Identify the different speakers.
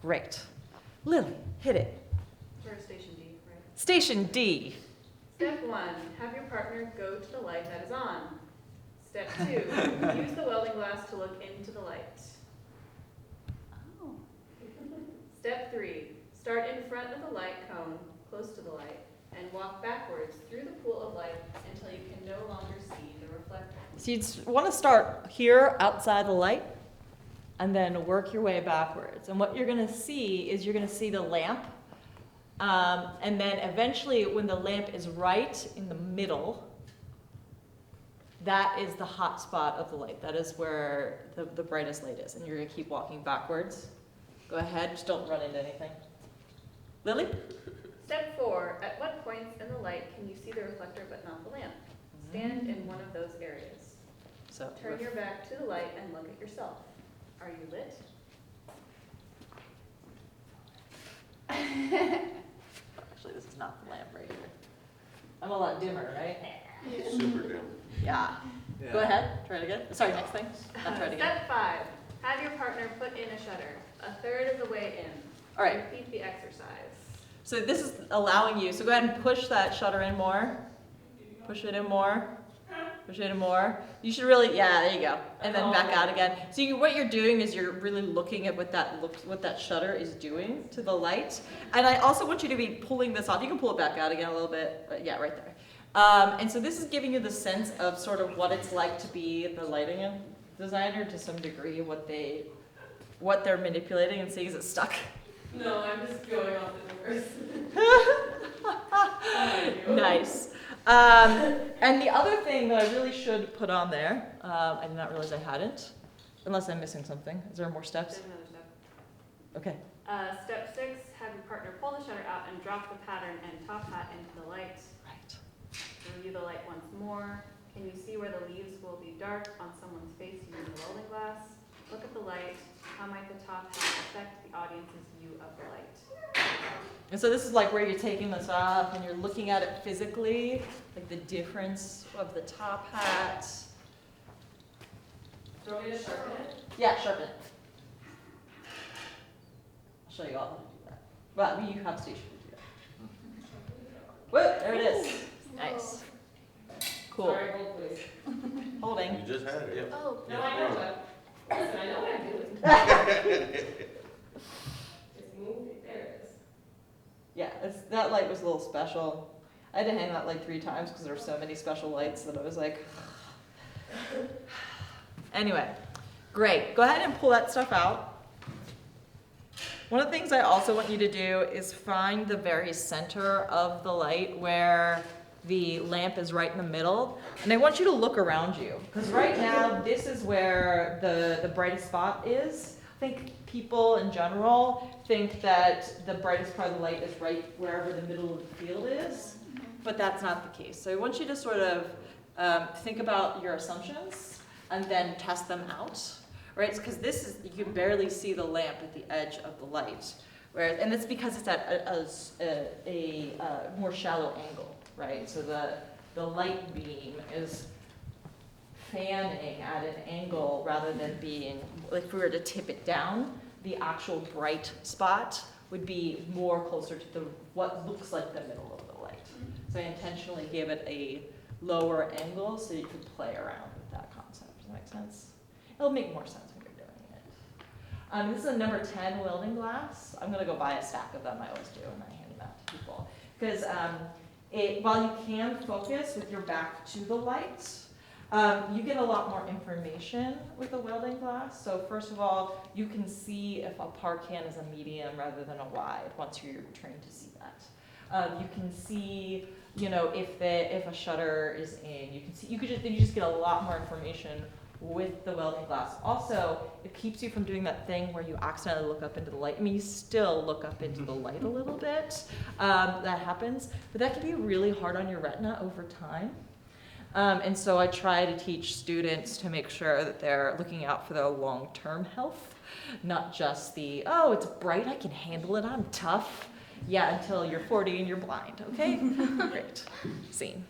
Speaker 1: Great. Lily, hit it.
Speaker 2: We're station D, right?
Speaker 1: Station D.
Speaker 2: Step 1, have your partner go to the light that is on. Step 2, use the welding glass to look into the light.
Speaker 3: Oh.
Speaker 2: Step 3, start in front of the light cone, close to the light, and walk backwards through the pool of light until you can no longer see the reflector.
Speaker 1: So you want to start here outside the light and then work your way backwards. And what you're going to see is you're going to see the lamp. And then eventually when the lamp is right in the middle, that is the hot spot of the light. That is where the brightest light is. And you're going to keep walking backwards. Go ahead, just don't run into anything. Lily?
Speaker 2: Step 4, at what points in the light can you see the reflector but not the lamp? Stand in one of those areas.
Speaker 1: So
Speaker 2: Turn your back to the light and look at yourself. Are you lit?
Speaker 1: Actually, this is not the lamp right here. I'm a lot dimmer, right?
Speaker 4: Super dim.
Speaker 1: Yeah. Go ahead, try it again. Sorry, next thing. I'll try it again.
Speaker 2: Step 5, have your partner put in a shutter, a third of the way in.
Speaker 1: All right.
Speaker 2: Repeat the exercise.
Speaker 1: So this is allowing you, so go ahead and push that shutter in more. Push it in more. Push it in more. You should really, yeah, there you go. And then back out again. So what you're doing is you're really looking at what that shutter is doing to the light. And I also want you to be pulling this off. You can pull it back out again a little bit. But yeah, right there. And so this is giving you the sense of sort of what it's like to be the lighting designer to some degree, what they're manipulating, and seeing is it stuck.
Speaker 2: No, I'm just going off the numbers.
Speaker 1: Nice. And the other thing that I really should put on there, I did not realize I hadn't, unless I'm missing something. Is there more steps?
Speaker 2: There's another step.
Speaker 1: Okay.
Speaker 2: Step 6, have your partner pull the shutter out and drop the pattern and top hat into the light.
Speaker 1: Right.
Speaker 2: Review the light once more. Can you see where the leaves will be dark on someone's face using the welding glass? Look at the light. How might the top hat affect the audience's view of the light?
Speaker 1: And so this is like where you're taking this off and you're looking at it physically, like the difference of the top hat.
Speaker 2: Do you want me to sharpen it?
Speaker 1: Yeah, sharpen it. I'll show you all how to do that. Well, you have station to do that. Whoop, there it is. Nice. Cool.
Speaker 2: Sorry, hold please.
Speaker 1: Holding.
Speaker 4: You just had it.
Speaker 2: Oh,
Speaker 4: Yeah.
Speaker 2: no, I know that. Listen, I know what I'm doing. It's moving. There it is.
Speaker 1: Yeah, that light was a little special. I had to hang that like 3 times because there were so many special lights that I was like, anyway, great. Go ahead and pull that stuff out. One of the things I also want you to do is find the very center of the light where the lamp is right in the middle. And I want you to look around you because right now this is where the brightest spot is. I think people in general think that the brightest part of the light is right wherever the middle of the field is, but that's not the case. So I want you to sort of think about your assumptions and then test them out, right? Because this is, you can barely see the lamp at the edge of the light, whereas, and it's because it's at a more shallow angle, right? So the light beam is fanning at an angle rather than being, like if we were to tip it down, the actual bright spot would be more closer to what looks like the middle of the light. So I intentionally gave it a lower angle so you could play around with that concept. Does that make sense? It'll make more sense when you're doing it. This is a number 10 welding glass. I'm gonna go buy a stack of them, I always do, and I hand them out to people. Because while you can focus with your back to the light, you get a lot more information with a welding glass. So first of all, you can see if a par can is a medium rather than a wide once you're trained to see that. You can see, you know, if a shutter is in. You can see. You just get a lot more information with the welding glass. Also, it keeps you from doing that thing where you accidentally look up into the light. I mean, you still look up into the light a little bit. That happens, but that can be really hard on your retina over time. And so I try to teach students to make sure that they're looking out for their long-term health, not just oh, it's bright, I can handle it, I'm tough. Yeah, until you're 40 and you're blind, okay? Great. Scene.